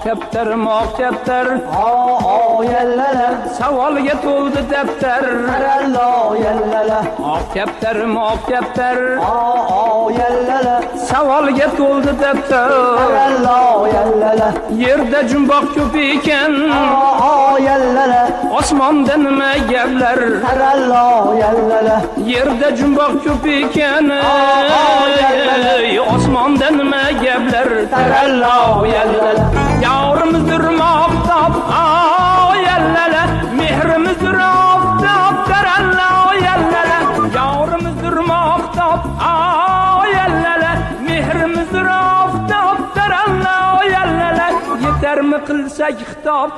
kaptar yallala savolga to'ldi daftar tarallo yallala kaptar yallala savolga to'ldi daftar tarallo yallala yerda jumboq ko'p ekan yallala osmonda nima gaplar tarallo yallala yerda jumboq ko'p ekan osmonda nima gaplar tarallo yallala yorimizdir oftob yallala mehrimizdir oftob tarallo yallala yorimizdir oftob yallala mehrimizdir oftob tarallo yallala yetarmi qilsak xitob